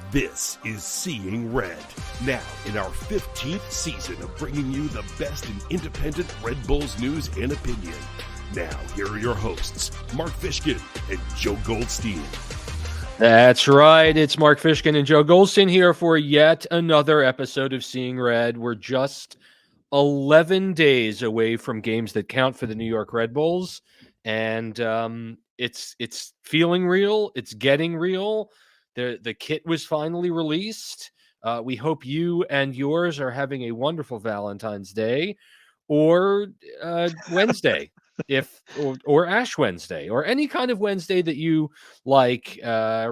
This is Seeing Red, now in our 15th season of bringing you the best in independent Red Bulls news and opinion. Now, here are your hosts, Mark Fishkin and Joe Goldstein. That's right. It's Mark Fishkin and Joe Goldstein here for yet another episode of Seeing Red. We're just 11 days away from games that count for the New York Red Bulls, and it's feeling real. It's getting real. The kit was finally released. We hope you and yours are having a wonderful Valentine's Day or Wednesday, or Ash Wednesday, or any kind of Wednesday that you like.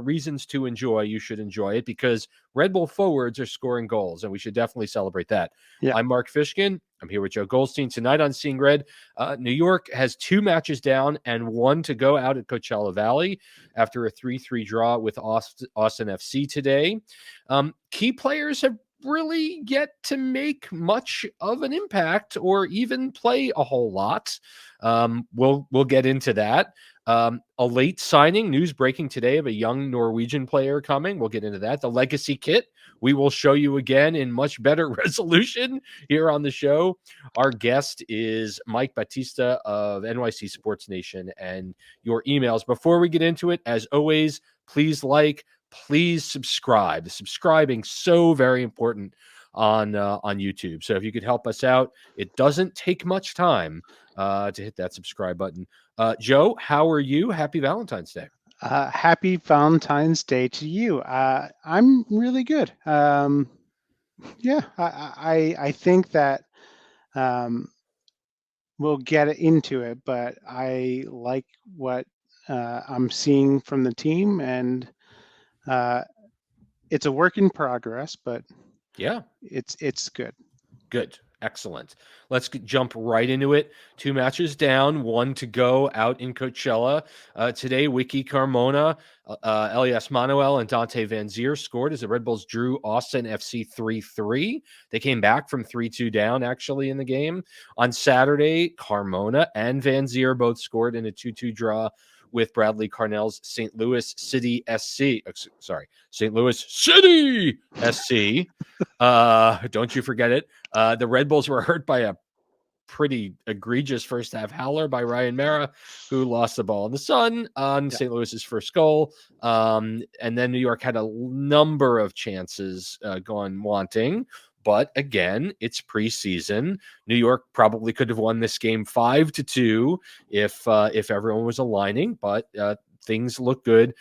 Reasons to enjoy, you should enjoy it because Red Bull forwards are scoring goals, and we should definitely celebrate that. Yeah. I'm Mark Fishkin. I'm here with Joe Goldstein tonight on Seeing Red. New York has 2 matches down and 1 to go out at Coachella Valley after a 3-3 draw with Austin FC today. Key players have really yet to make much of an impact or even play a whole lot. We'll get into that. A late signing, news breaking today of a young Norwegian player coming. We'll get into that. The legacy kit, we will show you again in much better resolution here on the show. Our guest is Mike Batista of NYC Sports Nation, and your emails. Before we get into it, as always, please subscribe. The subscribing so very important on YouTube. So if you could help us out, it doesn't take much time to hit that subscribe button. Joe, how are you? Happy Valentine's Day. Happy Valentine's Day to you. I'm really good. I think that we'll get into it, but I like what I'm seeing from the team, and it's a work in progress, but yeah, it's good. Good. Excellent. Let's jump right into it. 2 matches down, 1 to go out in Coachella. Today, Wiki Carmona, Elias Manuel, and Dante Van Zier scored as the Red Bulls drew Austin FC 3-3. They came back from 3-2 down, actually, in the game. On Saturday, Carmona and Van Zier both scored in a 2-2 draw with Bradley Carnell's St. Louis City SC. St. Louis City SC. Don't you forget it. The Red Bulls were hurt by a pretty egregious first half howler by Ryan Mara, who lost the ball in the sun on St. Louis's first goal. And then New York had a number of chances gone wanting. But again, it's preseason. New York probably could have won this game 5-2 if everyone was aligning. But things look good.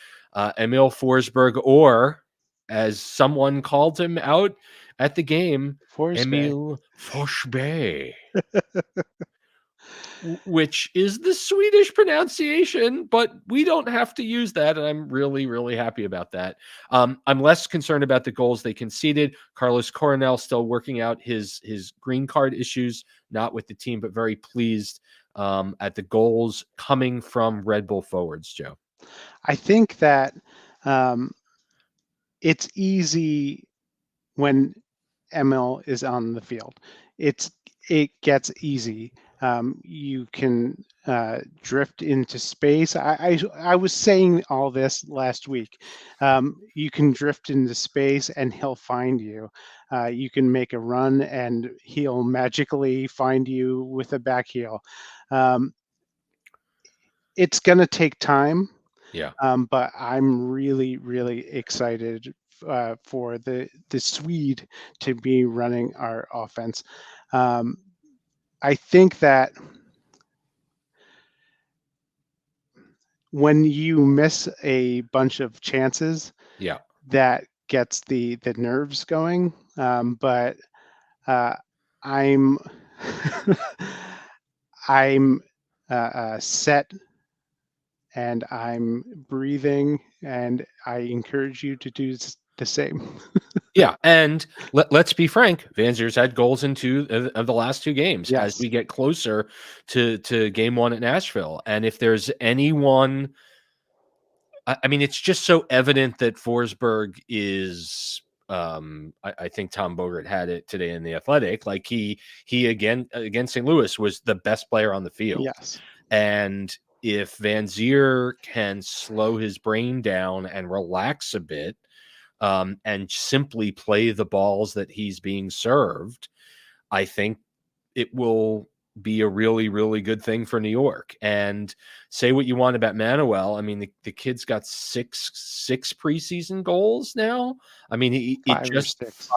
Emil Forsberg, or as someone called him out at the game, Emil Forsberg, which is the Swedish pronunciation, but we don't have to use that, and I'm really, really happy about that. I'm less concerned about the goals they conceded. Carlos Coronel still working out his green card issues, not with the team, but very pleased at the goals coming from Red Bull forwards, Joe. I think that it's easy when Emil is on the field. It gets easy. You can drift into space. I was saying all this last week. You can drift into space and he'll find you. You can make a run and he'll magically find you with a back heel. It's going to take time. Yeah. But I'm really, really excited for the Swede to be running our offense. I think that when you miss a bunch of chances, that gets the nerves going. But I'm set, and I'm breathing, and I encourage you to do the same. Yeah, and let's be frank, Van Zier's had goals in 2 of the last 2 games as we get closer to game 1 at Nashville. And if there's anyone, I mean, it's just so evident that Forsberg is I think Tom Bogert had it today in the Athletic. Like he again against St. Louis was the best player on the field. Yes. And if Van Zier can slow his brain down and relax a bit, and simply play the balls that he's being served, I think it will be a really, really good thing for New York. And say what you want about Manuel. I mean, the kid's got six preseason goals now. I mean, Five or six.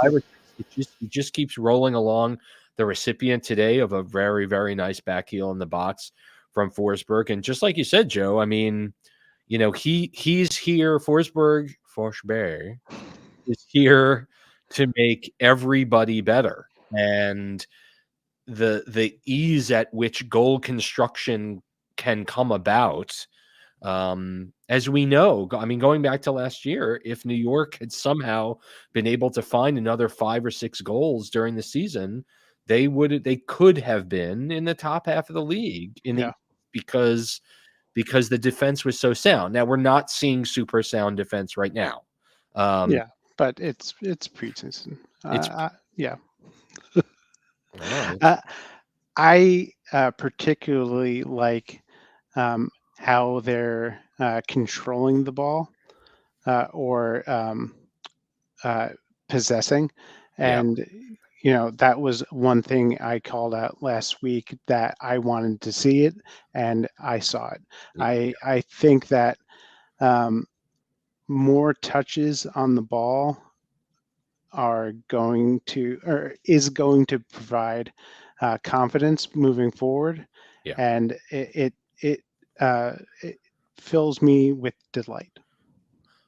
he just keeps rolling along. The recipient today of a very, very nice back heel in the box from Forsberg. And just like you said, Joe, I mean, you know, he's here, Forsberg is here to make everybody better. And the ease at which goal construction can come about, as we know, I mean, going back to last year, if New York had somehow been able to find another 5 or 6 goals during the season, they could have been in the top half of the league Yeah. because the defense was so sound. Now we're not seeing super sound defense right now. Yeah, but it's preseason. It's Yeah. oh, I particularly like how they're controlling the ball or possessing, yeah, and that was one thing I called out last week that I wanted to see it, and I saw it. I think that um, more touches on the ball is going to provide confidence moving forward, yeah. and it fills me with delight.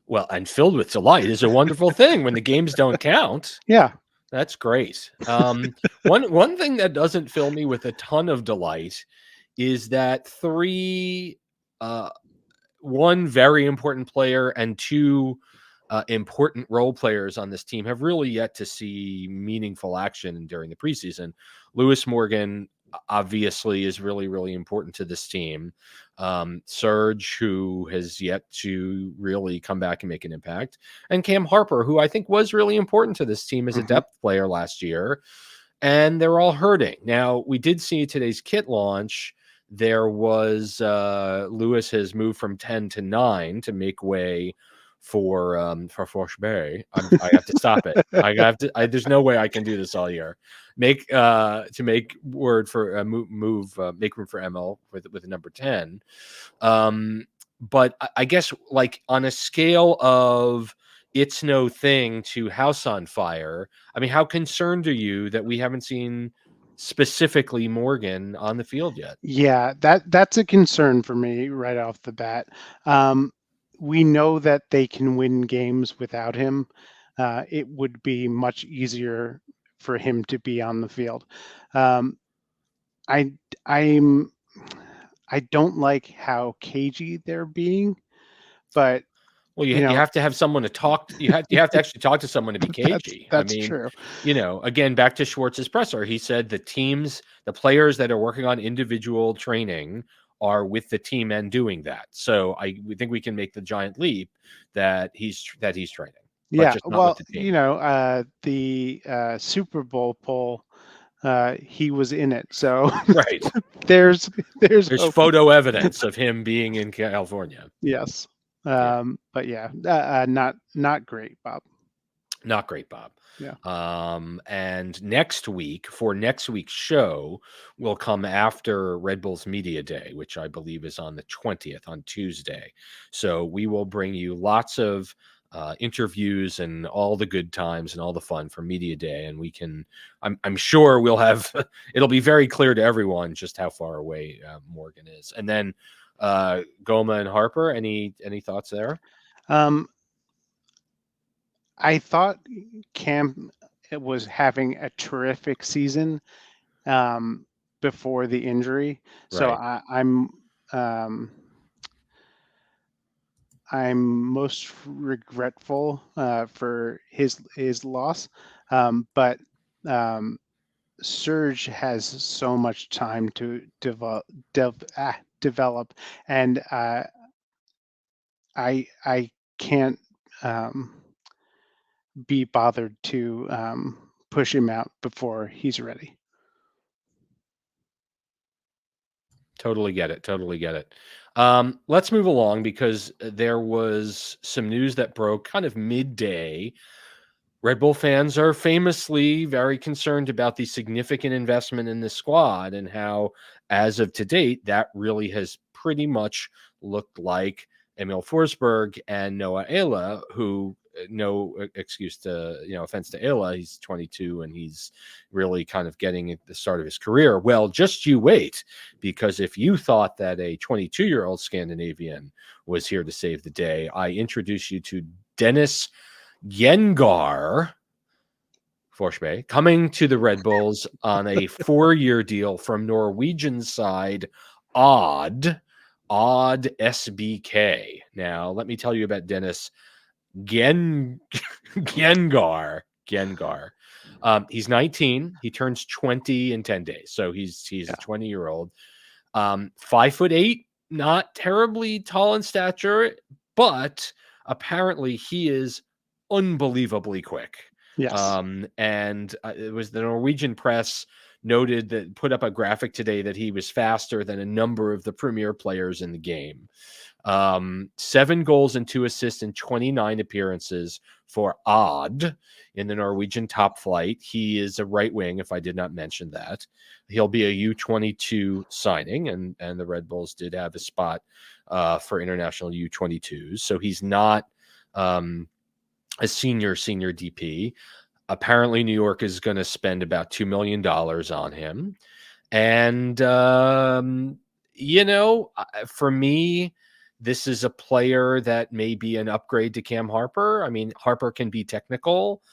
Well, and filled with delight is a wonderful thing when the games don't count. Yeah. That's great. One thing that doesn't fill me with a ton of delight is that one very important player and two important role players on this team have really yet to see meaningful action during the preseason. Lewis Morgan obviously is really, really important to this team. Serge, who has yet to really come back and make an impact, and Cam Harper, who I think was really important to this team as a depth player last year. And they're all hurting. Now, we did see today's kit launch. There was Lewis has moved from 10 to 9 to make way for Forsberg. I have to stop it. There's no way I can do this all year. Make word for make room for ML with the number 10. But I guess like on a scale of it's no thing to house on fire, I mean, how concerned are you that we haven't seen specifically Morgan on the field yet? Yeah, that's a concern for me right off the bat. We know that they can win games without him. It would be much easier for him to be on the field. Um, I I'm I don't like how cagey they're being, but Well, you have to have someone to talk. You have to actually talk to someone to be cagey. that's I mean, true. again, back to Schwartz's presser, he said the players that are working on individual training are with the team and doing that. So we think we can make the giant leap that he's training, but Yeah, just not with well, the team. the Super Bowl poll, he was in it, so Right. there's hope. photo evidence of him being in California. Yes. Yeah. But yeah, not great, Bob. Not great, Bob. Yeah. And next week's show will come after Red Bull's Media Day, which I believe is on the 20th, on Tuesday. So we will bring you lots of interviews and all the good times and all the fun from Media Day. And I'm sure we'll have, it'll be very clear to everyone just how far away Morgan is. And then Goma and Harper, any thoughts there? I thought Cam was having a terrific season before the injury, so Right. I'm most regretful for his loss, but Serge has so much time to develop, and I can't be bothered to push him out before he's ready. Totally get it. Totally get it. Let's move along because there was some news that broke kind of midday. Red Bull fans are famously very concerned about the significant investment in the squad and how, as of to date, that really has pretty much looked like Emil Forsberg and Noah Ayla, who, no excuse to, offense to Ayla, he's 22 and he's really kind of getting at the start of his career. Well, just you wait, because if you thought that a 22-year-old Scandinavian was here to save the day, I introduce you to Dennis Yengar Forsberg coming to the Red Bulls on a 4-year deal from Norwegian side Odd SBK. Now, let me tell you about Dennis Gengar. He's 19. He turns 20 in 10 days. So he's a 20-year-old. 5'8", not terribly tall in stature, but apparently he is unbelievably quick. Yes. And it was the Norwegian press noted that put up a graphic today that he was faster than a number of the premier players in the game. 7 goals and 2 assists in 29 appearances for Odd in the Norwegian top flight. He is a right wing, if I did not mention that. He'll be a U22 signing, and the Red Bulls did have a spot for international U22s. So he's not a senior DP. Apparently, New York is going to spend about $2 million on him. And, for me, this is a player that may be an upgrade to Cam Harper. I mean, Harper can be technical.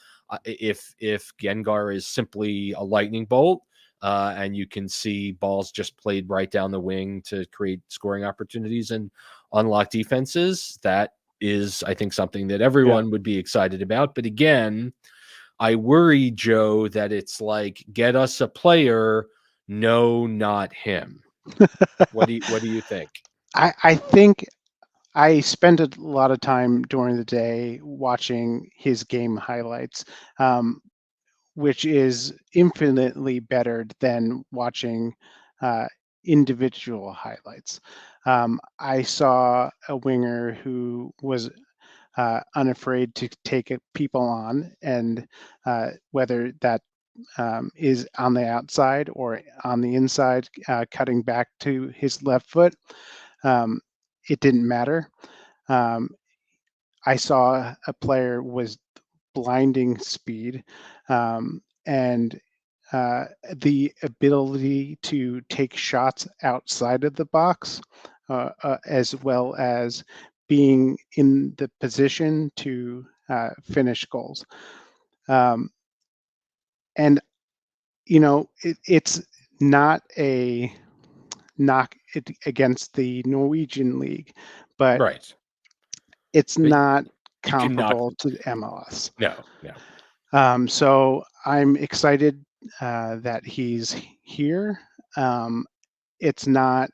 If Gengar is simply a lightning bolt, and you can see balls just played right down the wing to create scoring opportunities and unlock defenses, that is, I think, something that everyone would be excited about. But again, I worry, Joe, that it's like, get us a player. No, not him. What do you think? I think I spent a lot of time during the day watching his game highlights, which is infinitely better than watching individual highlights. I saw a winger who was unafraid to take people on, and whether that is on the outside or on the inside, cutting back to his left foot, it didn't matter. I saw a player was blinding speed, and the ability to take shots outside of the box, as well as being in the position to finish goals. And, it's not a knock against the Norwegian league, but Right. it's not You cannot. comparable to the MLS. No. So I'm excited that he's here. It's not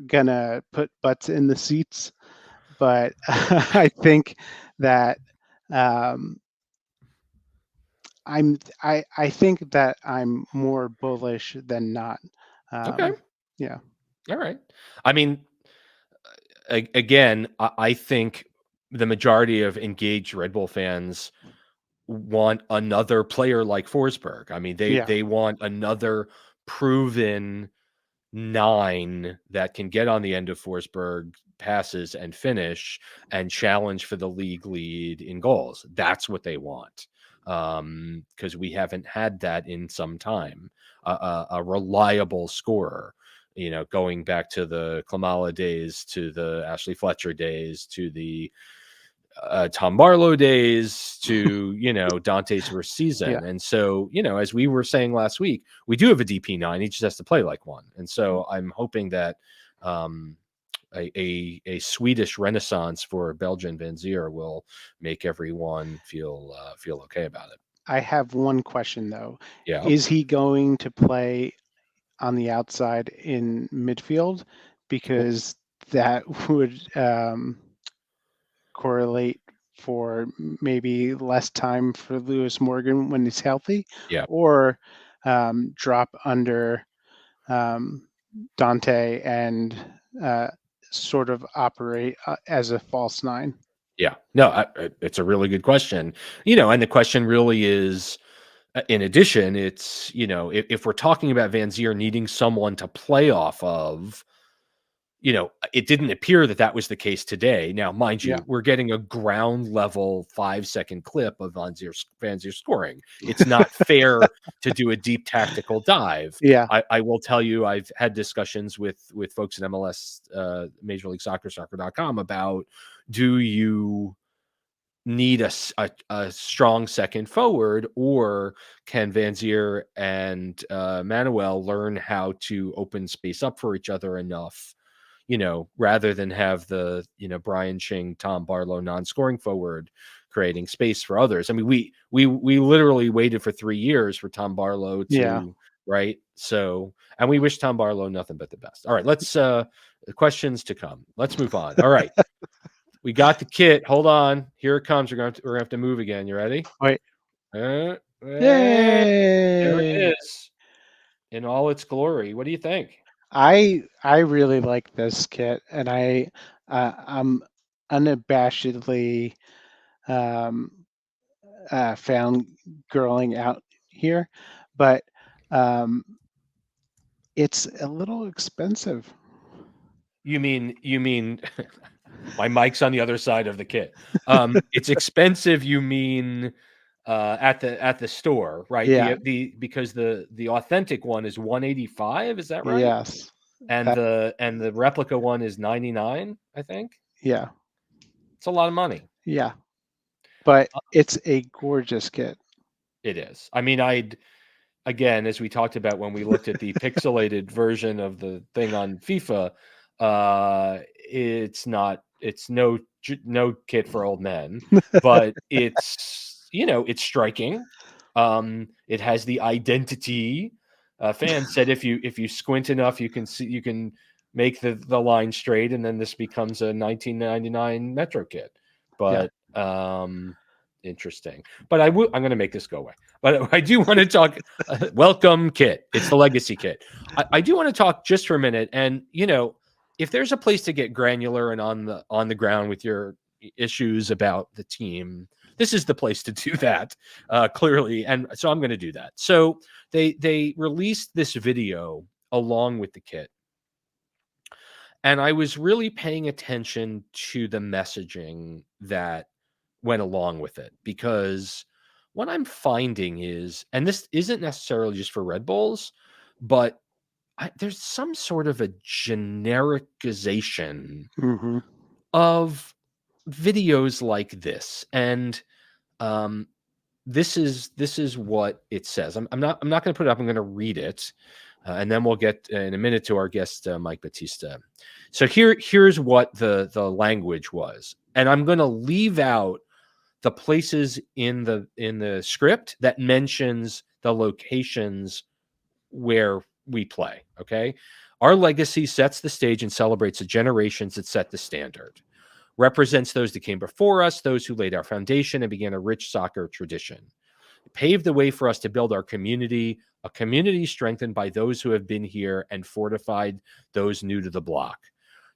gonna put butts in the seats, but I think that I think that I'm more bullish than not. Okay. Yeah. All right. I mean, again, I think the majority of engaged Red Bull fans want another player like Forsberg. I mean, they want another proven 9 that can get on the end of Forsberg passes and finish and challenge for the league lead in goals. That's what they want. Because we haven't had that in some time. A reliable scorer, going back to the Klamala days, to the Ashley Fletcher days, to the Tom Barlow days, to Dante's first season. Yeah. And so, as we were saying last week, we do have a DP9. He just has to play like one. And so I'm hoping that a Swedish renaissance for Belgian Van Zier will make everyone feel okay about it. I have one question though. Yeah. Is he going to play on the outside in midfield? Because that would correlate for maybe less time for Lewis Morgan when he's healthy, Yeah. or drop under Dante and sort of operate as a false nine. Yeah. No, it's a really good question. And the question really is, in addition, it's, if we're talking about Van Zier needing someone to play off of, it didn't appear that was the case today. Now, mind Yeah. you, we're getting a ground level 5-second clip of Van Zier scoring. It's not fair to do a deep tactical dive. Yeah. I will tell you, I've had discussions with folks at MLS, Major League Soccer, soccer.com, about, do you need a strong second forward, or can Van Zier and Manuel learn how to open space up for each other enough, rather than have the, Brian Ching, Tom Barlow non-scoring forward creating space for others. I mean, we literally waited for 3 years for Tom Barlow to, Yeah. right? So, and we wish Tom Barlow nothing but the best. All right, let's questions to come. Let's move on. All right. We got the kit. Hold on. Here it comes. We're gonna have to move again. You ready? Wait. There Yay! it is in all its glory. What do you think? I really like this kit, and I'm unabashedly um, found girling out here, but it's a little expensive. You mean my mic's on the other side of the kit. It's expensive. You mean at the store, right? Yeah. Because the authentic one is 185. Is that right? Yes. And the replica one is 99, I think. Yeah. It's a lot of money. Yeah. But it's a gorgeous kit. It is. I mean, again, as we talked about when we looked at the pixelated version of the thing on FIFA, it's no kit for old men, but it's, it's striking. It has the identity. Fans said if you squint enough, you can make the line straight, and then this becomes a 1999 Metro kit. But interesting. But I'm going to make this go away. But I do want to talk. Welcome kit. It's the legacy kit. I do want to talk just for a minute. And if there's a place to get granular and on the ground with your issues about the team, this is the place to do that. Clearly, and so I'm going to do that. So they released this video along with the kit, and I was really paying attention to the messaging that went along with it, because what I'm finding is, and this isn't necessarily just for Red Bulls, but there's some sort of a genericization of videos like this, and this is what it says. I'm not going to put it up. I'm going to read it, and then we'll get in a minute to our guest Mike Batista. So here's what the language was, and I'm going to leave out the places in the script that mentions the locations where we play. Okay. Our legacy sets the stage and celebrates the generations that set the standard, represents those that came before us, those who laid our foundation and began a rich soccer tradition. It paved the way for us to build our community, a community strengthened by those who have been here and fortified those new to the block.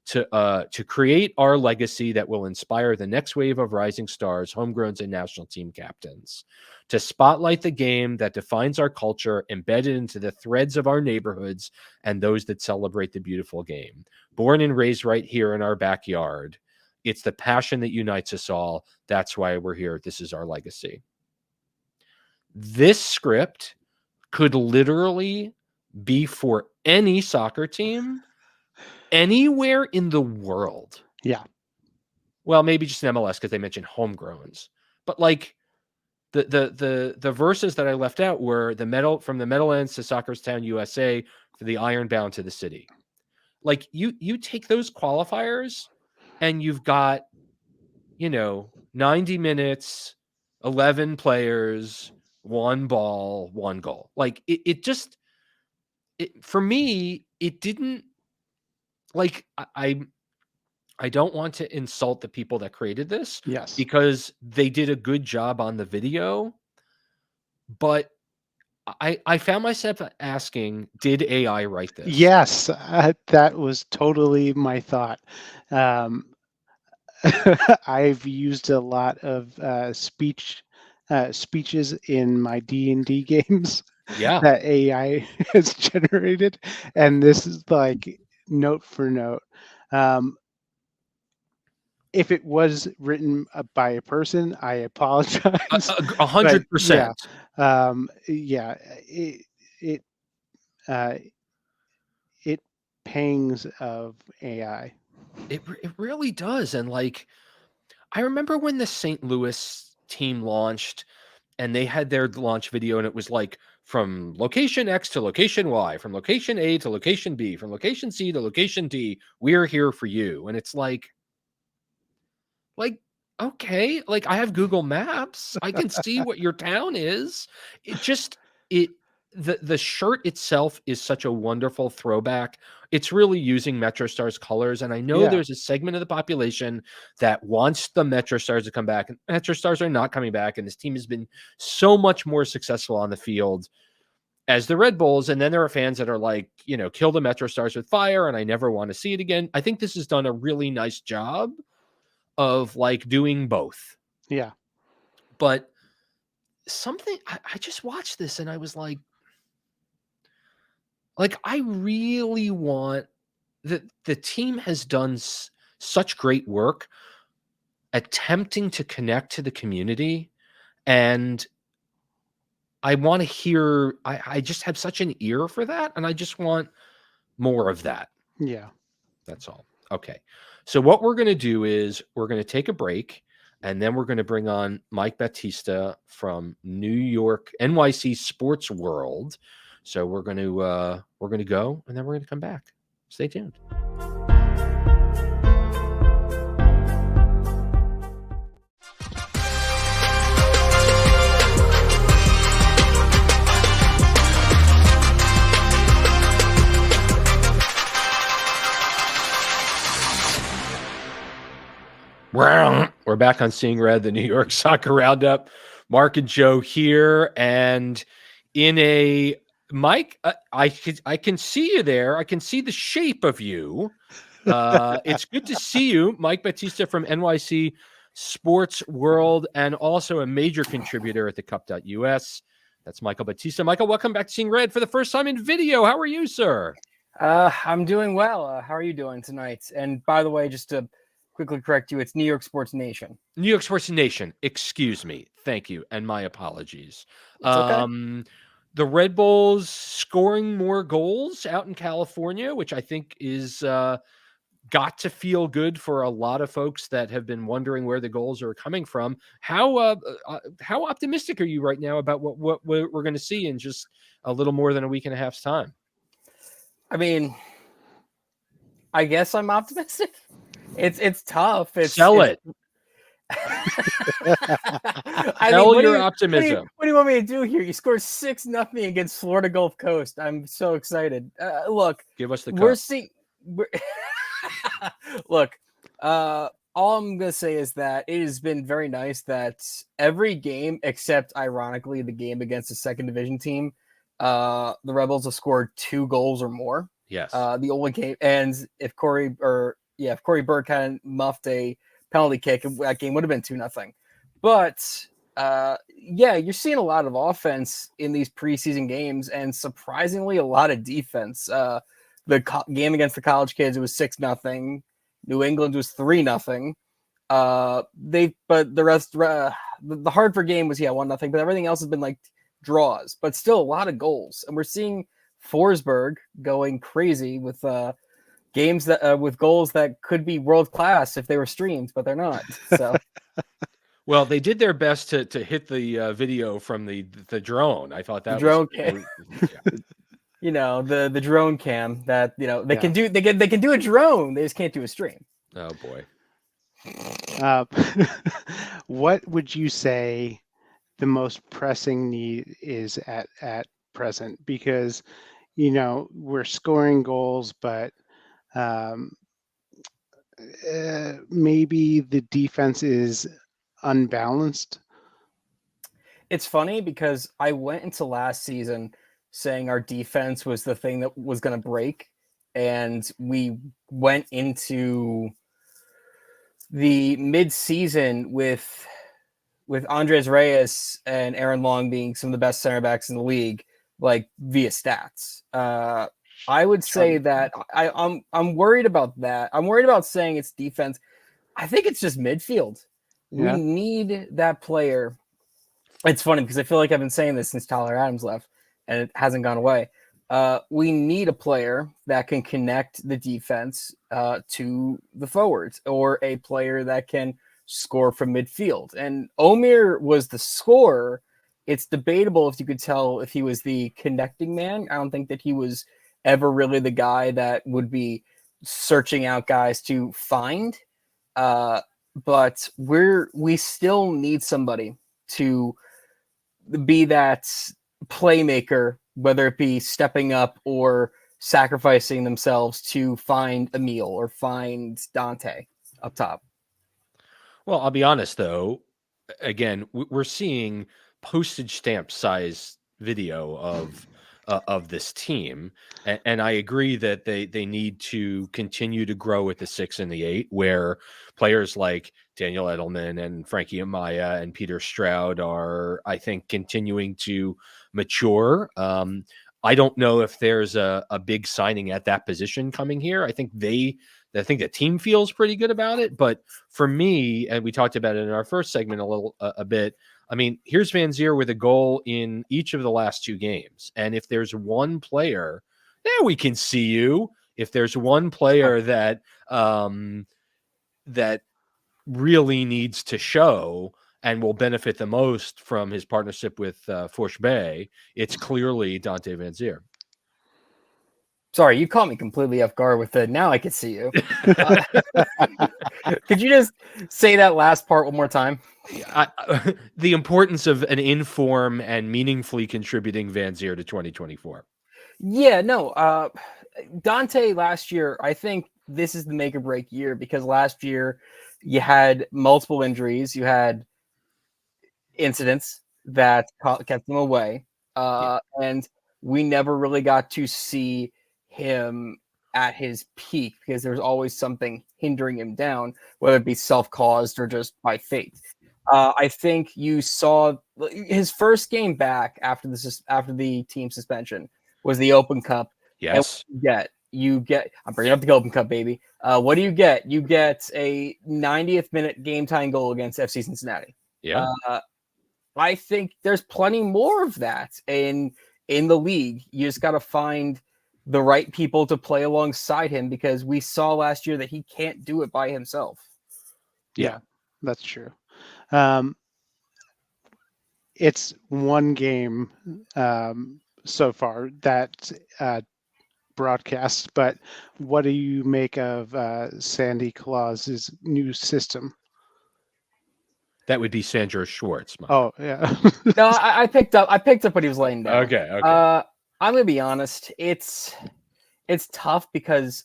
To create our legacy that will inspire the next wave of rising stars, homegrowns, and national team captains. To spotlight the game that defines our culture, embedded into the threads of our neighborhoods and those that celebrate the beautiful game. Born and raised right here in our backyard. It's the passion that unites us all. That's why we're here. This is our legacy. This script could literally be for any soccer team anywhere in the world. Yeah. Well, maybe just in MLS because they mentioned homegrowns. But like the verses that I left out were from the Meadowlands to Soccerstown, USA, for the Ironbound to the city. Like you take those qualifiers and you've got, 90 minutes, 11 players, 1 ball, 1 goal. Like it just, for me, it didn't, like, I don't want to insult the people that created this Yes. because they did a good job on the video, but I found myself asking, did AI write this? Yes, that was totally my thought. Um, I've used a lot of speeches in my D&D games Yeah. that AI has generated, and this is like note for note. Um, if it was written by a person, I apologize. But yeah, 100%. yeah, it uh, it pangs of AI. It really does, and, like, I remember when the St. Louis team launched and they had their launch video and it was like from location X to location Y, from location A to location B, from location C to location D, we're here for you. And it's like, okay, like I have Google Maps. I can see what your town is. It just it the shirt itself is such a wonderful throwback. It's really using MetroStars colors, and I know Yeah, there's a segment of the population that wants the MetroStars to come back, and MetroStars are not coming back, and this team has been so much more successful on the field as the Red Bulls. And then there are fans that are like, kill the MetroStars with fire, and I never want to see it again. I think this has done a really nice job of like doing both. yeah, But something I just watched this and I was like I really want the team has done such great work attempting to connect to the community, and I want to hear I just have such an ear for that, and I just want more of that. yeah. That's all. Okay. So what we're going to do is we're going to take a break, and then we're going to bring on Mike Batista from New York NYC Sports World. So we're going to go, and then we're going to come back. Stay tuned. We're back on Seeing Red, the New York Soccer Roundup. Mark and Joe here, and in a Mike, I can see you there. I can see the shape of you. It's good to see you, Mike Batista from NYC Sports World, and also a major contributor at the Cup.us. That's Michael Batista. Michael, welcome back to Seeing Red for the first time in video. How are you, sir? I'm doing well. How are you doing tonight? And by the way, just to quickly correct you, it's New York Sports Nation. New York Sports Nation. Excuse me. Thank you. And my apologies. It's okay. The Red Bulls scoring more goals out in California, which I think is got to feel good for a lot of folks that have been wondering where the goals are coming from. How optimistic are you right now about what we're going to see in just a little more than a week and a half's time? I mean, I guess I'm optimistic. It's tough. Sell it. Sell your optimism. What do you want me to do here? You scored 6-0 against Florida Gulf Coast. I'm so excited. Look, give us the cup. We're seeing. Look, all I'm gonna say is that it has been very nice that every game, except ironically the game against the second division team, the Rebels have scored 2 goals or more. Yes. The only game, and if Corey Burke hadn't muffed a penalty kick, that game would have been 2-0. But you're seeing a lot of offense in these preseason games, and surprisingly, a lot of defense. The game against the college kids, it was 6-0. New England was 3-0. But the rest, the Hartford game was 1-0. But everything else has been like draws, but still a lot of goals, and we're seeing Forsberg going crazy with games that with goals that could be world class if they were streamed, but they're not. So, well, they did their best to hit the video from the drone. I thought that drone was the drone cam that they can do. They can do a drone. They just can't do a stream. Oh boy. What would you say the most pressing need is at present? Because we're scoring goals, but maybe the defense is unbalanced. It's funny because I went into last season saying our defense was the thing that was going to break, and we went into the mid-season with Andres Reyes and Aaron Long being some of the best center backs in the league, like via stats. I would say that I'm worried about that. I'm worried about saying it's defense. I think it's just midfield. Yeah. We need that player. It's funny because I feel like I've been saying this since Tyler Adams left, and it hasn't gone away. We need a player that can connect the defense to the forwards, or a player that can score from midfield. And Omir was the scorer. It's debatable if you could tell if he was the connecting man. I don't think that he was ever really the guy that would be searching out guys to find. But we still need somebody to be that playmaker, whether it be stepping up or sacrificing themselves to find Emil or find Dante up top. Well, I'll be honest, though. Again, we're seeing postage stamp size video of this team, and I agree that they need to continue to grow at the 6 and the 8, where players like Daniel Edelman and Frankie Amaya and Peter Stroud are, I think, continuing to mature. I don't know if there's a big signing at that position coming here. I think the team feels pretty good about it. But for me, and we talked about it in our first segment a bit, I mean, here's Van Zier with a goal in each of the last 2 games. And if there's one player, we can see you. If there's one player that that really needs to show and will benefit the most from his partnership with Forsberg, it's clearly Dante Van Zier. Sorry, you caught me completely off guard with it. Now I can see you. Could you just say that last part one more time? The importance of an in-form and meaningfully contributing Van Zier to 2024. Yeah, no. Dante last year, I think this is the make or break year, because last year you had multiple injuries. You had incidents that kept him away. And we never really got to see him at his peak because there's always something hindering him down, whether it be self-caused or just by fate. I think you saw his first game back after the team suspension was the Open Cup. Yes. You get I'm bringing up the Open Cup, baby. What do you get? You get a 90th minute game time goal against FC Cincinnati. Yeah. I think there's plenty more of that in the league. You just got to find the right people to play alongside him, because we saw last year that he can't do it by himself. Yeah, that's true. It's one game so far that broadcast, but what do you make of Sandy Claus's new system? That would be Sandro Schwartz. Mike. Oh yeah. No, I picked up what he was laying down. Okay. I'm gonna be honest. It's tough because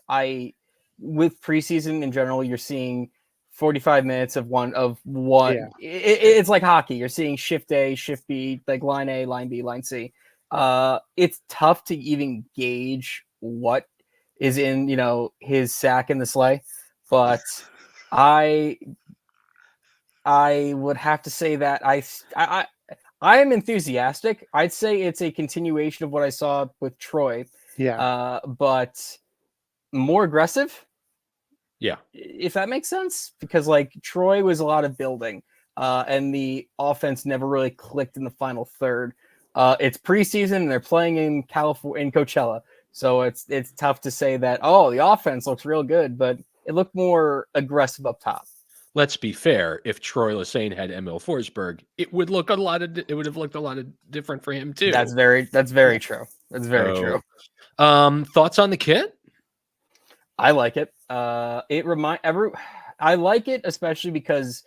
with preseason in general, you're seeing 45 minutes of one. Yeah. It's like hockey. You're seeing shift A, shift B, like line A, line B, line C. It's tough to even gauge what is in his sack in the sleigh, but I would have to say that I am enthusiastic. I'd say it's a continuation of what I saw with Troy. Yeah. But more aggressive. Yeah. If that makes sense, because like Troy was a lot of building, and the offense never really clicked in the final third. It's preseason and they're playing in Coachella, so it's tough to say that the offense looks real good, but it looked more aggressive up top. Let's be fair. If Troy Lesane had Emil Forsberg, it would have looked a lot of different for him too. That's very true. That's very true. Thoughts on the kit? I like it. I like it especially because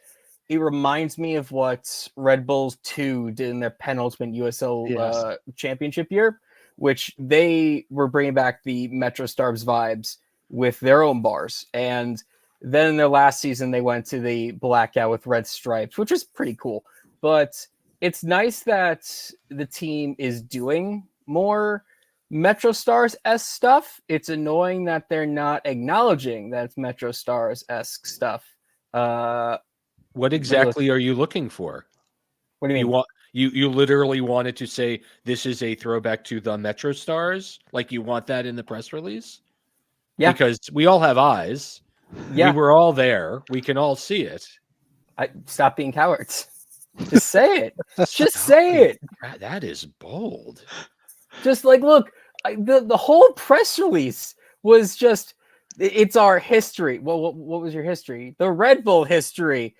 it reminds me of what Red Bulls 2 did in their penultimate USL championship year, which they were bringing back the Metro Stars vibes with their own bars. And Then in their last season, they went to the blackout with red stripes, which was pretty cool. But it's nice that the team is doing more Metro Stars-esque stuff. It's annoying that they're not acknowledging that it's Metro Stars-esque stuff. What exactly are you looking for? What do you mean? You literally wanted to say this is a throwback to the Metro Stars? Like you want that in the press release? Yeah. Because we all have eyes. Yeah. We were all there. We can all see it. Stop being cowards. Just say it. Just say it. That is bold. Just like, look, the whole press release was just, it's our history. Well, what was your history? The Red Bull history.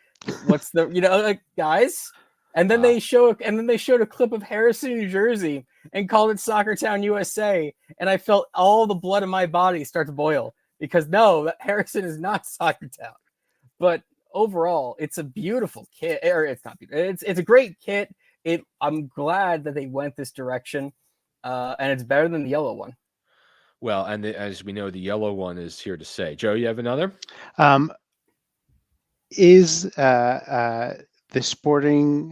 What's the, like, guys? And then they showed a clip of Harrison, New Jersey, and called it Soccertown, USA. And I felt all the blood in my body start to boil because no, Harrison is not Soccertown. But overall, it's a beautiful kit. Or it's not beautiful. It's a great kit. I'm glad that they went this direction, and it's better than the yellow one. Well, and as we know, the yellow one is here to stay. Joe, you have another? Is the sporting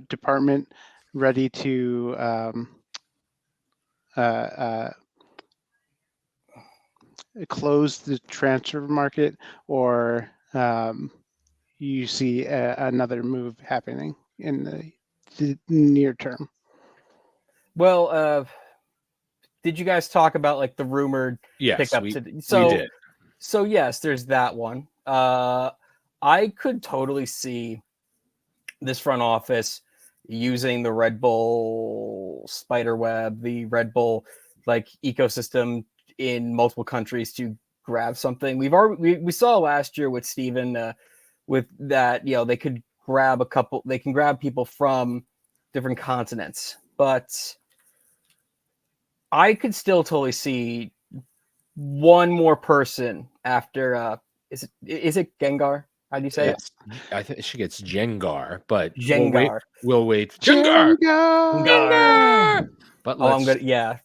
department ready to close the transfer market, or you see another move happening in the near term? Well, did you guys talk about like the rumored pickup? We did. So yes, there's that one. I could totally see this front office using the Red Bull spider web, the Red Bull like ecosystem in multiple countries to grab something. We saw last year with Steven with that, they could grab they can grab people from different continents, but I could still totally see one more person after is it Gengar? How do you say it? I think she gets Jengar, but Jengar. We'll wait. Jengar. But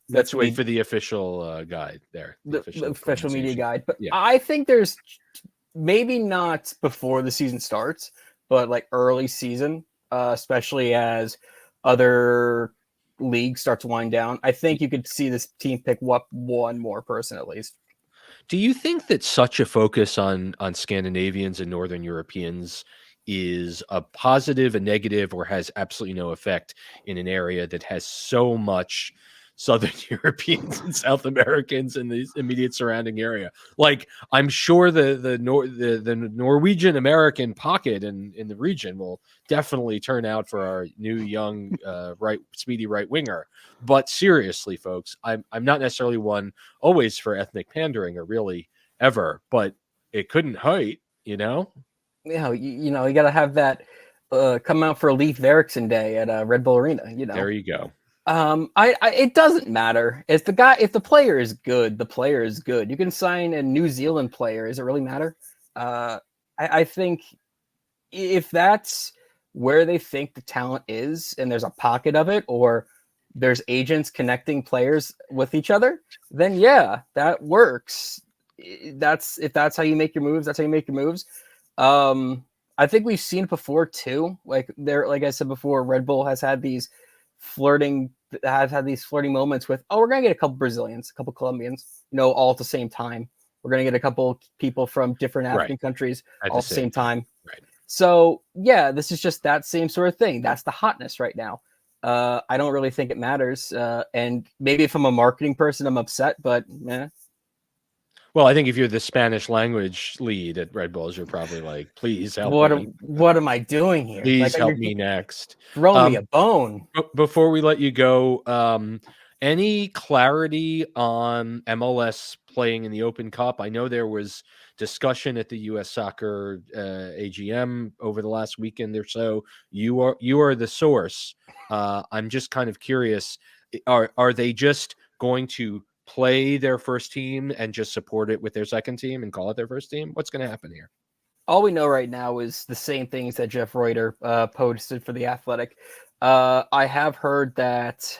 let's wait for the official guide there. The official media guide. But I think there's maybe not before the season starts, but like early season, especially as other leagues start to wind down. I think you could see this team pick up one more person at least. Do you think that such a focus on Scandinavians and Northern Europeans is a positive, a negative, or has absolutely no effect in an area that has so much Southern Europeans and South Americans in the immediate surrounding area? Like, I'm sure the Norwegian American pocket in the region will definitely turn out for our new young speedy right winger. But seriously, folks, I'm not necessarily one always for ethnic pandering or really ever, but it couldn't hurt, you got to have that come out for a Leif Erikson day at Red Bull Arena. There you go. It doesn't matter if the player is good, the player is good. You can sign a New Zealand player. Does it really matter? I think if that's where they think the talent is, and there's a pocket of it, or there's agents connecting players with each other, then yeah, that works. If that's how you make your moves, that's how you make your moves. I think we've seen it before too. Like I said before, Red Bull has had these flirting moments with, we're gonna get a couple Brazilians, a couple Colombians, all at the same time. We're gonna get a couple people from different African countries all at the same time. Right. So yeah, this is just that same sort of thing. That's the hotness right now. I don't really think it matters. And maybe if I'm a marketing person, I'm upset, but yeah. Well, I think if you're the Spanish language lead at Red Bulls, you're probably like, please help me. What am I doing here? Please help me next. Throw me a bone. Before we let you go, any clarity on MLS playing in the Open Cup? I know there was discussion at the U.S. Soccer AGM over the last weekend or so. You are the source. I'm just kind of curious. Are they just going to play their first team and just support it with their second team and call it their first team? What's going to happen here? All we know right now is the same things that Jeff Reuter posted for The Athletic. I have heard that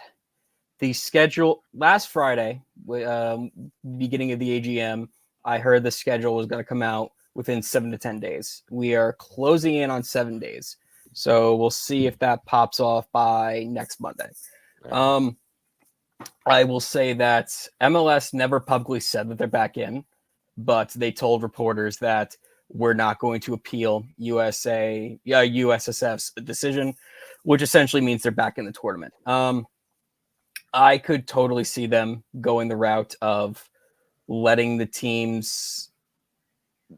the schedule last Friday, beginning of the AGM, I heard the schedule was going to come out within 7 to 10 days. We are closing in on 7 days. So we'll see if that pops off by next Monday. I will say that MLS never publicly said that they're back in, but they told reporters that we're not going to appeal USSF's decision, which essentially means they're back in the tournament. I could totally see them going the route of letting the teams,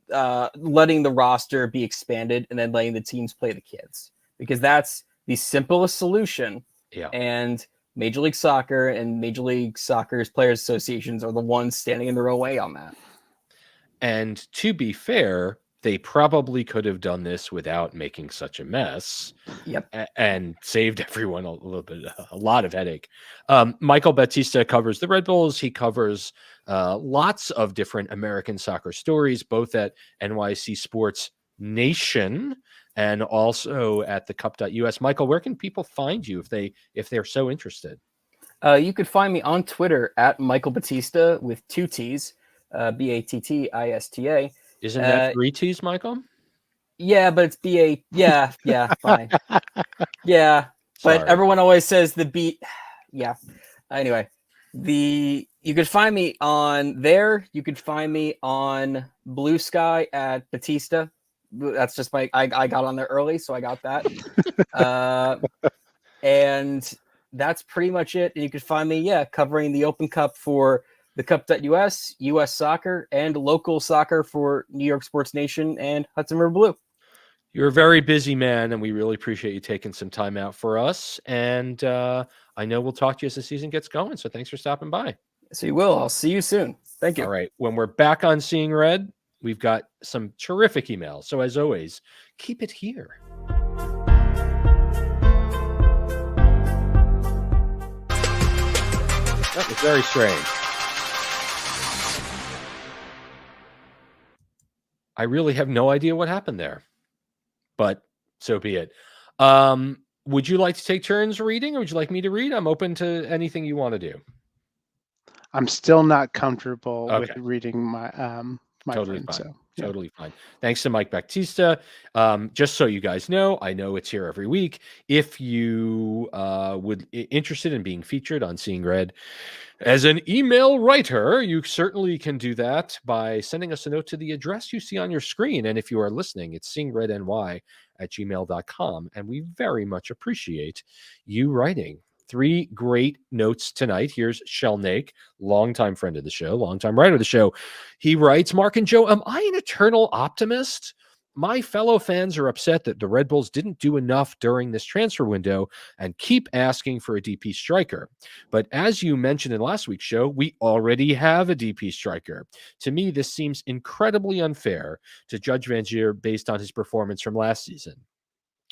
letting the roster be expanded and then letting the teams play the kids, because that's the simplest solution. Yeah. And Major League Soccer and Major League Soccer's players associations are the ones standing in their own way on that. And to be fair, they probably could have done this without making such a mess. Yep. And saved everyone a lot of headache. Michael Batista covers the Red Bulls. He covers lots of different American soccer stories, both at NYC Sports Nation and also at the cup.us. Michael, where can people find you if they're so interested? You could find me on Twitter at Michael Batista with 2 T's, Battista. Isn't that 3 T's, Michael? Yeah, but it's B-A. Yeah, fine. Yeah, but Sorry. Everyone always says the B. Yeah. Anyway, you could find me on there. You could find me on Blue Sky at Batista. That's just I got on there early, so I got that. And that's pretty much it. And you could find me, covering the Open Cup for the Cup.us, US Soccer, and local soccer for New York Sports Nation and Hudson River Blue. You're a very busy man, and we really appreciate you taking some time out for us. And I know we'll talk to you as the season gets going, so thanks for stopping by. So you will. I'll see you soon. Thank you. All right. When we're back on Seeing Red, we've got some terrific emails. So as always, keep it here. That was very strange. I really have no idea what happened there, but so be it. Would you like to take turns reading, or would you like me to read? I'm open to anything you want to do. I'm still not comfortable with Okay. reading my Totally friend, fine. so yeah. Totally fine. Thanks to Mike Batista. Just so you guys know, I know it's here every week. If you would interested in being featured on Seeing Red as an email writer, you certainly can do that by sending us a note to the address you see on your screen. And if you are listening, it's seeingredny@gmail.com. And we very much appreciate you writing. 3 great notes tonight. Here's Shelnake, longtime friend of the show, longtime writer of the show. He writes, Mark and Joe, am I an eternal optimist? My fellow fans are upset that the Red Bulls didn't do enough during this transfer window and keep asking for a DP striker. But as you mentioned in last week's show, we already have a DP striker. To me, this seems incredibly unfair to judge Van Zier based on his performance from last season.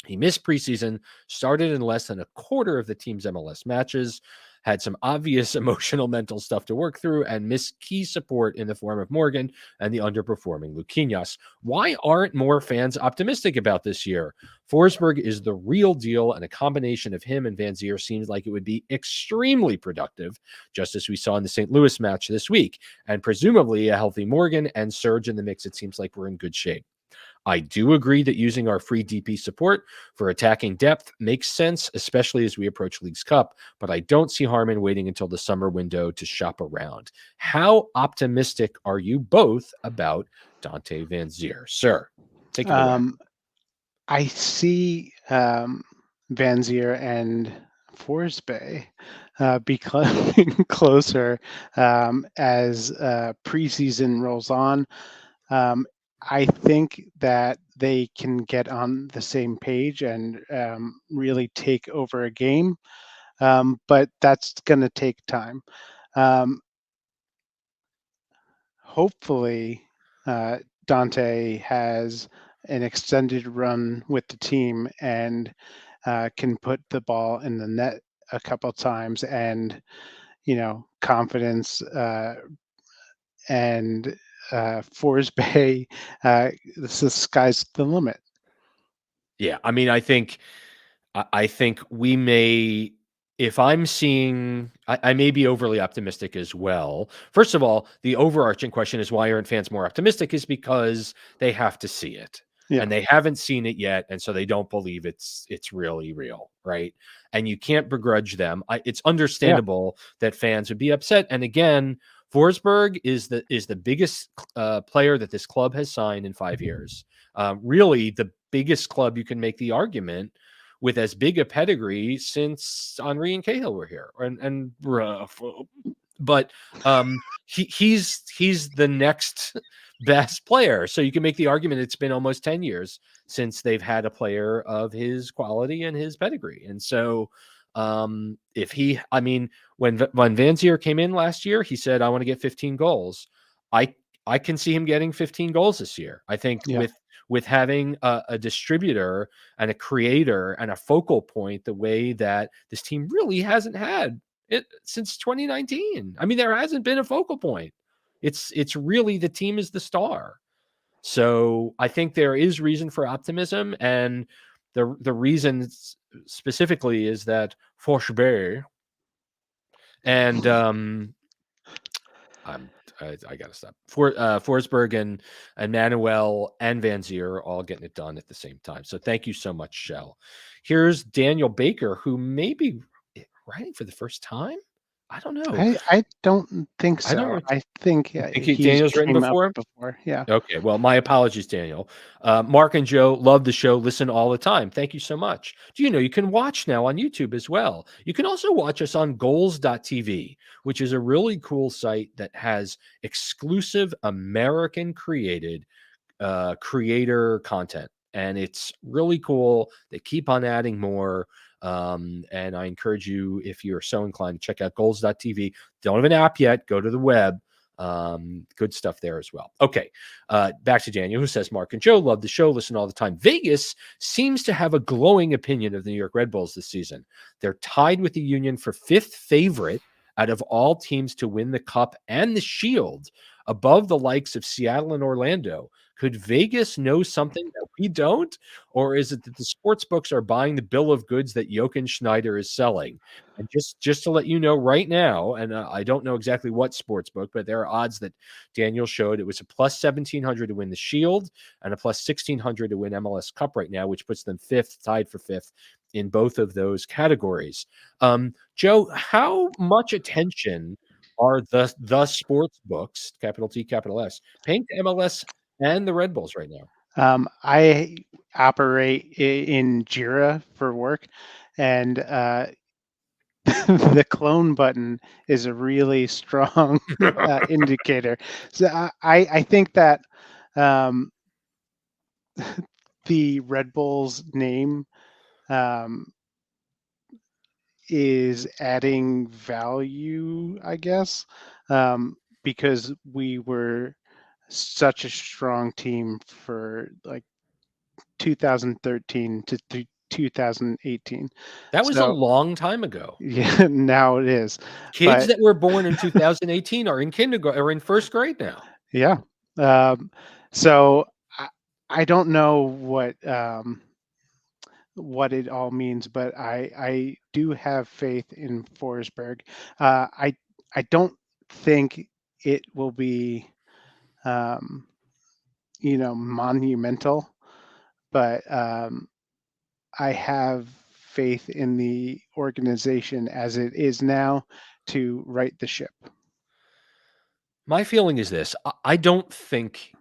He missed preseason, started in less than a quarter of the team's MLS matches, had some obvious emotional mental stuff to work through, and missed key support in the form of Morgan and the underperforming Luquinhas. Why aren't more fans optimistic about this year? Forsberg is the real deal, and a combination of him and Van Zier seems like it would be extremely productive, just as we saw in the St. Louis match this week. And presumably a healthy Morgan and Serge in the mix, it seems like we're in good shape. I do agree that using our free DP support for attacking depth makes sense, especially as we approach League's Cup, but I don't see harm in waiting until the summer window to shop around. How optimistic are you both about Dante Van Zier? Sir, take it away. I see Van Zier and Forsberg becoming closer as preseason rolls on. I think that they can get on the same page and really take over a game, but that's going to take time. Hopefully, Dante has an extended run with the team and can put the ball in the net a couple times, and confidence and Forsberg, the sky's the limit. Yeah, I mean, I think we may if I'm seeing, I may be overly optimistic as well. First of all, the overarching question is why aren't fans more optimistic? Is because they have to see it, Yeah. and they haven't seen it yet, and so they don't believe it's really real, right? And you can't begrudge them. It's understandable that fans would be upset. And again, Forsberg is the biggest player that this club has signed in 5 years. Really, the biggest club you can make the argument with as big a pedigree since Henri and Cahill were here, but he's the next best player. So you can make the argument it's been almost 10 years since they've had a player of his quality and his pedigree. And so if he, I mean, when Vanzier came in last year, he said, I want to get 15 goals. I can see him getting 15 goals this year. I think with having a distributor and a creator and a focal point, the way that this team really hasn't had it since 2019. I mean, there hasn't been a focal point. It's really the team is the star. So I think there is reason for optimism, and the reason specifically is that Forsberg and I gotta stop. Forsberg and Manuel and Vanzier are all getting it done at the same time. So thank you so much, Shell. Here's Daniel Baker, who may be writing for the first time. I don't know. I don't think so. I think Daniel's written before. Yeah. Okay. Well, my apologies, Daniel. Mark and Joe love the show. Listen all the time. Thank you so much. Do you know you can watch now on YouTube as well? You can also watch us on goals.tv, which is a really cool site that has exclusive American created creator content. And it's really cool. They keep on adding more. And I encourage you, if you're so inclined, to check out goals.tv. Don't have an app yet. Go to the web. Good stuff there as well. Okay. Back to Daniel, who says, Mark and Joe love the show. Listen all the time. Vegas seems to have a glowing opinion of the New York Red Bulls this season. They're tied with the Union for 5th favorite out of all teams to win the Cup and the Shield, above the likes of Seattle and Orlando. Could Vegas know something that we don't? Or is it that the sports books are buying the bill of goods that Jochen Schneider is selling? And just to let you know right now, and I don't know exactly what sports book, but there are odds that Daniel showed. It was a plus 1,700 to win the Shield and a plus 1,600 to win MLS Cup right now, which puts them 5th, tied for 5th in both of those categories. Joe, how much attention are the sports books, capital T, capital S, paying to MLS and the Red Bulls right now? I operate in Jira for work, and the clone button is a really strong indicator. So I think that the Red Bulls name is adding value, I guess, because we were such a strong team for like 2013 to 2018. That was a long time ago. Yeah, now it is. Kids that were born in 2018 are in kindergarten or in 1st grade now. Yeah. So I don't know what it all means, but I do have faith in Forsberg. I don't think it will be monumental, but I have faith in the organization as it is now to right the ship. My feeling is this. I don't think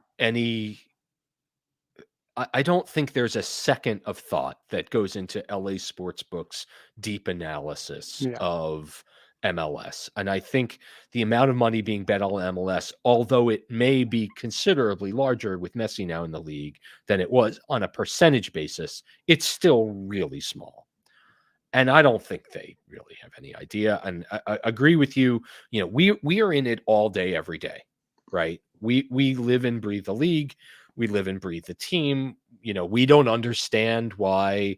there's a second of thought that goes into LA Sportsbook's deep analysis of MLS. And I think the amount of money being bet on MLS, although it may be considerably larger with Messi now in the league than it was on a percentage basis, it's still really small. And I don't think they really have any idea. And I agree with you. You know, we are in it all day, every day, right? We live and breathe the league. We live and breathe the team. You know, we don't understand why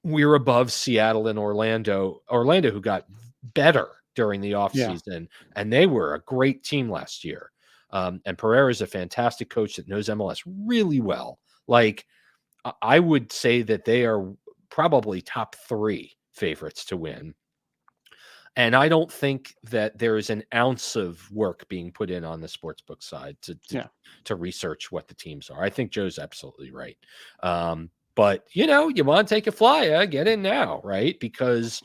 we're above Seattle and Orlando, who got better during the offseason, and they were a great team last year. And Pereira is a fantastic coach that knows MLS really well. Like, I would say that they are probably top 3 favorites to win And I don't think that there is an ounce of work being put in on the sportsbook side to research what the teams are. I think Joe's absolutely right. But, you want to take a flyer, get in now, right? Because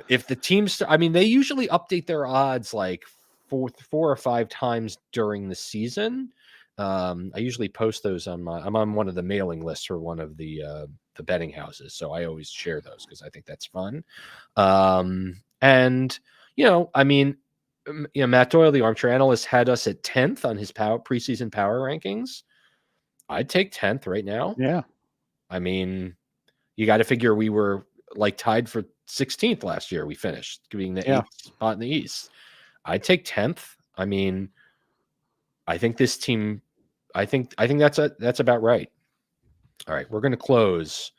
if the teams, they usually update their odds like four or five times during the season. I usually post those I'm on one of the mailing lists for one of the betting houses. So I always share those because I think that's fun. And, Matt Doyle, the armchair analyst, had us at 10th on his preseason power rankings. I'd take 10th right now. Yeah. You got to figure we were like tied for 16th last year. We finished being the 8th spot in the East. I'd take 10th. I think this team, I think that's about right. All right. We're going to close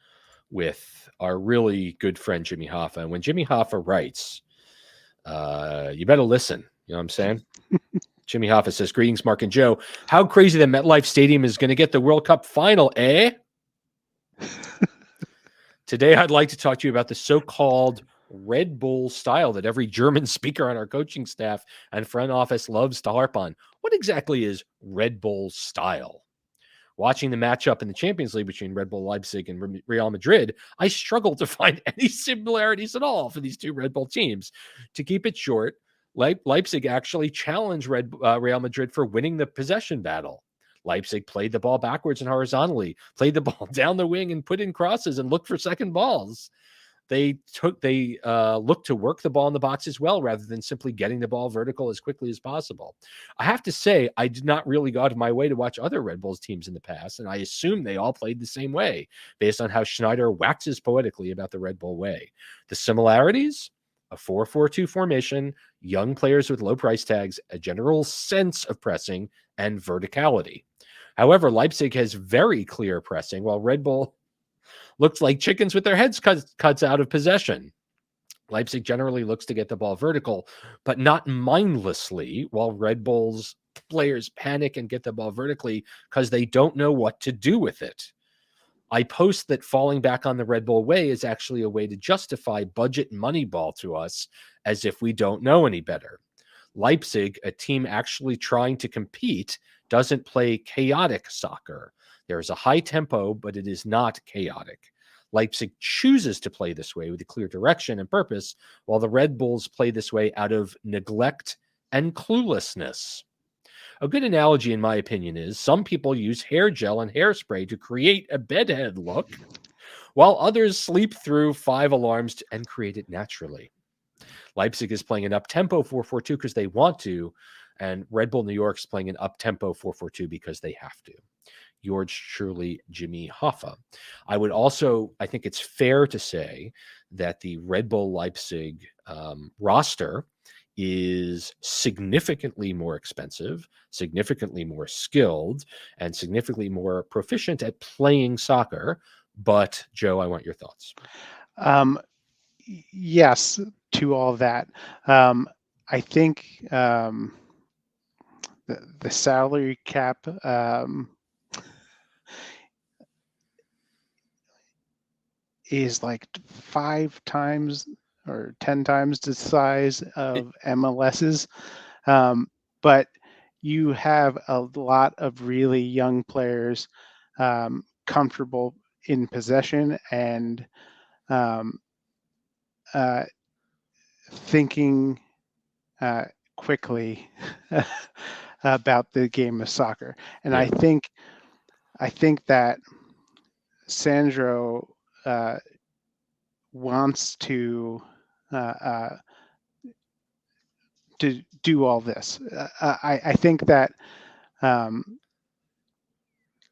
with our really good friend, Jimmy Hoffa. And when Jimmy Hoffa writes, you better listen. You know what I'm saying? Jimmy Hoffa says, greetings, Mark and Joe. How crazy that MetLife Stadium is going to get the World Cup final, eh? Today, I'd like to talk to you about the so-called Red Bull style that every German speaker on our coaching staff and front office loves to harp on. What exactly is Red Bull style? Watching the matchup in the Champions League between Red Bull Leipzig and Real Madrid, I struggled to find any similarities at all for these two Red Bull teams. To keep it short, Leipzig actually challenged Real Madrid for winning the possession battle. Leipzig played the ball backwards and horizontally, played the ball down the wing and put in crosses and looked for second balls. They looked to work the ball in the box as well, rather than simply getting the ball vertical as quickly as possible. I have to say, I did not really go out of my way to watch other Red Bulls teams in the past, and I assume they all played the same way, based on how Schneider waxes poetically about the Red Bull way. The similarities? A 4-4-2 formation, young players with low price tags, a general sense of pressing, and verticality. However, Leipzig has very clear pressing, while Red Bull looks like chickens with their heads cuts out of possession. Leipzig generally looks to get the ball vertical, but not mindlessly, while Red Bull's players panic and get the ball vertically because they don't know what to do with it. I post that falling back on the Red Bull way is actually a way to justify budget money ball to us, as if we don't know any better. Leipzig, a team actually trying to compete, doesn't play chaotic soccer. There is a high tempo, but it is not chaotic. Leipzig chooses to play this way with a clear direction and purpose, while the Red Bulls play this way out of neglect and cluelessness. A good analogy, in my opinion, is some people use hair gel and hairspray to create a bedhead look, while others sleep through 5 alarms and create it naturally. Leipzig is playing an up-tempo 4-4-2 because they want to, and Red Bull New York's playing an up-tempo 4-4-2 because they have to. Yours truly, Jimmy Hoffa. I think it's fair to say that the Red Bull Leipzig roster is significantly more expensive, significantly more skilled, and significantly more proficient at playing soccer. But, Joe, I want your thoughts. Yes, to all that. I think the salary cap is like 5 times or 10 times the size of MLS's. But you have a lot of really young players comfortable in possession and thinking quickly about the game of soccer. And I think that Sandro wants to do all this. I think that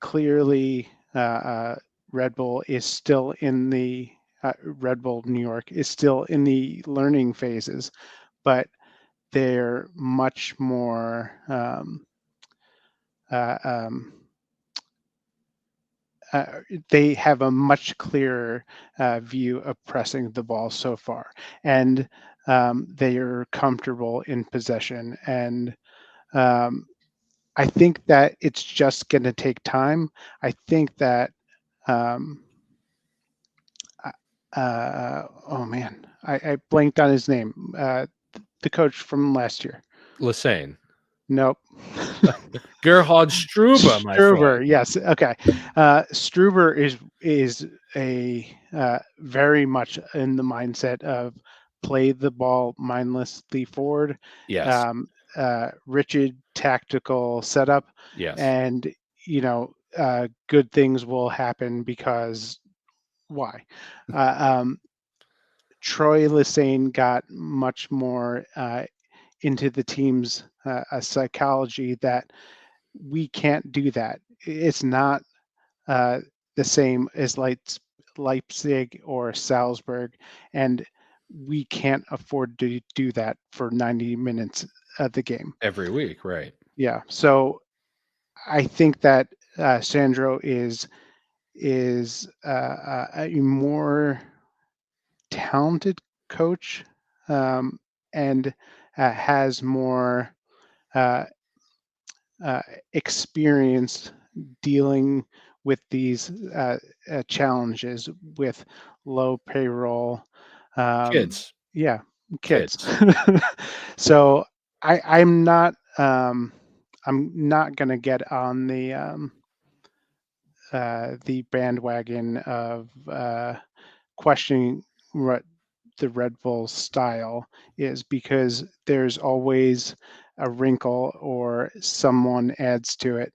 clearly Red Bull is still in the Red Bull New York is still in the learning phases, but they're much more they have a much clearer view of pressing the ball so far, and they are comfortable in possession. And I think that it's just going to take time. I think that oh man, I blanked on his name. The coach from last year. Lassane. Nope. Gerhard Struber, my Struber, friend. yes. Okay. Struber is a very much in the mindset of play the ball mindlessly forward, Yes. rigid tactical setup, Yes. and good things will happen because why? Troy Lisane got much more into the team's psychology that we can't do that. It's not uh, the same as Leipzig or Salzburg, and we can't afford to do that for 90 minutes of the game. Every week, right? Yeah. So I think that Sandro is a more talented coach, and has more uh, experience dealing with these challenges with low payroll. Kids. Yeah, kids. So I'm not going to get on the bandwagon of questioning what the Red Bull style is, because there's always a wrinkle or someone adds to it.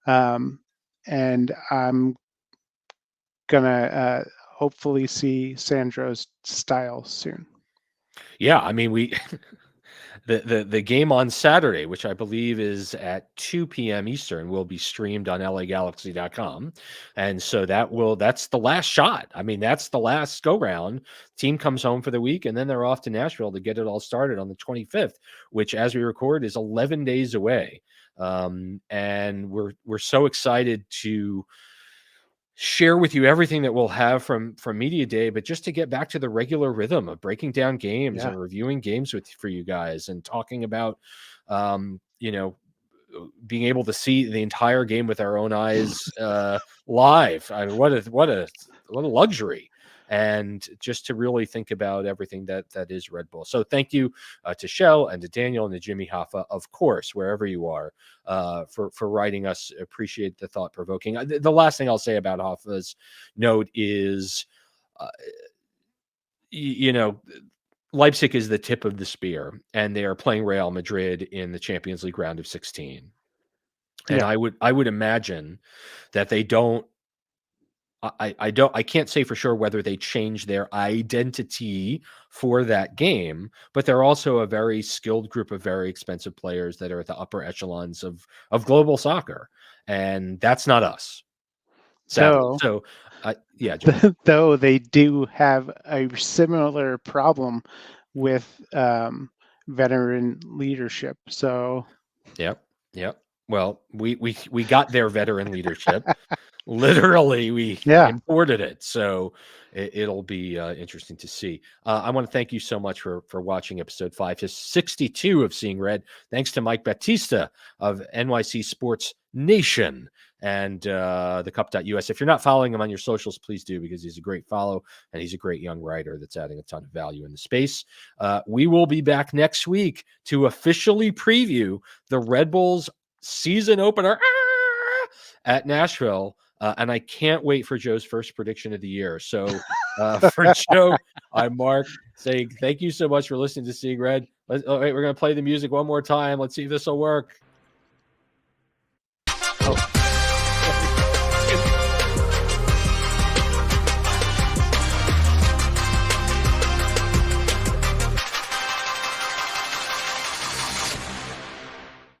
And I'm gonna hopefully see Sandro's style soon. Yeah, I mean, we the game on Saturday, which I believe is at 2 p.m. Eastern, will be streamed on lagalaxy.com. And so that's the last shot. I mean, that's the last go round. Team comes home for the week, and then they're off to Nashville to get it all started on the 25th, which, as we record, is 11 days away. And we're so excited to share with you everything that we'll have from media day, but just to get back to the regular rhythm of breaking down games and reviewing games for you guys and talking about being able to see the entire game with our own eyes live. I mean, what a luxury. And just to really think about everything that is Red Bull. So thank you to Shell and to Daniel and to Jimmy Hoffa, of course, wherever you are, for writing us. Appreciate the thought provoking. The last thing I'll say about Hoffa's note is, Leipzig is the tip of the spear, and they are playing Real Madrid in the Champions League round of 16. And I would imagine that they don't. I can't say for sure whether they change their identity for that game, but they're also a very skilled group of very expensive players that are at the upper echelons of global soccer, and that's not us. Sadly. So, yeah. Though they do have a similar problem with veteran leadership. So. Yep. Well, we got their veteran leadership. Literally, we imported it. So it'll be interesting to see. I want to thank you so much for watching episode 562 of Seeing Red. Thanks to Mike Batista of NYC Sports Nation and the Cup.us. If you're not following him on your socials, please do, because he's a great follow and he's a great young writer that's adding a ton of value in the space. We will be back next week to officially preview the Red Bulls season opener at Nashville. And I can't wait for Joe's first prediction of the year. So for Joe, I'm Mark, saying thank you so much for listening to Seeing Red. We're going to play the music one more time. Let's see if this will work.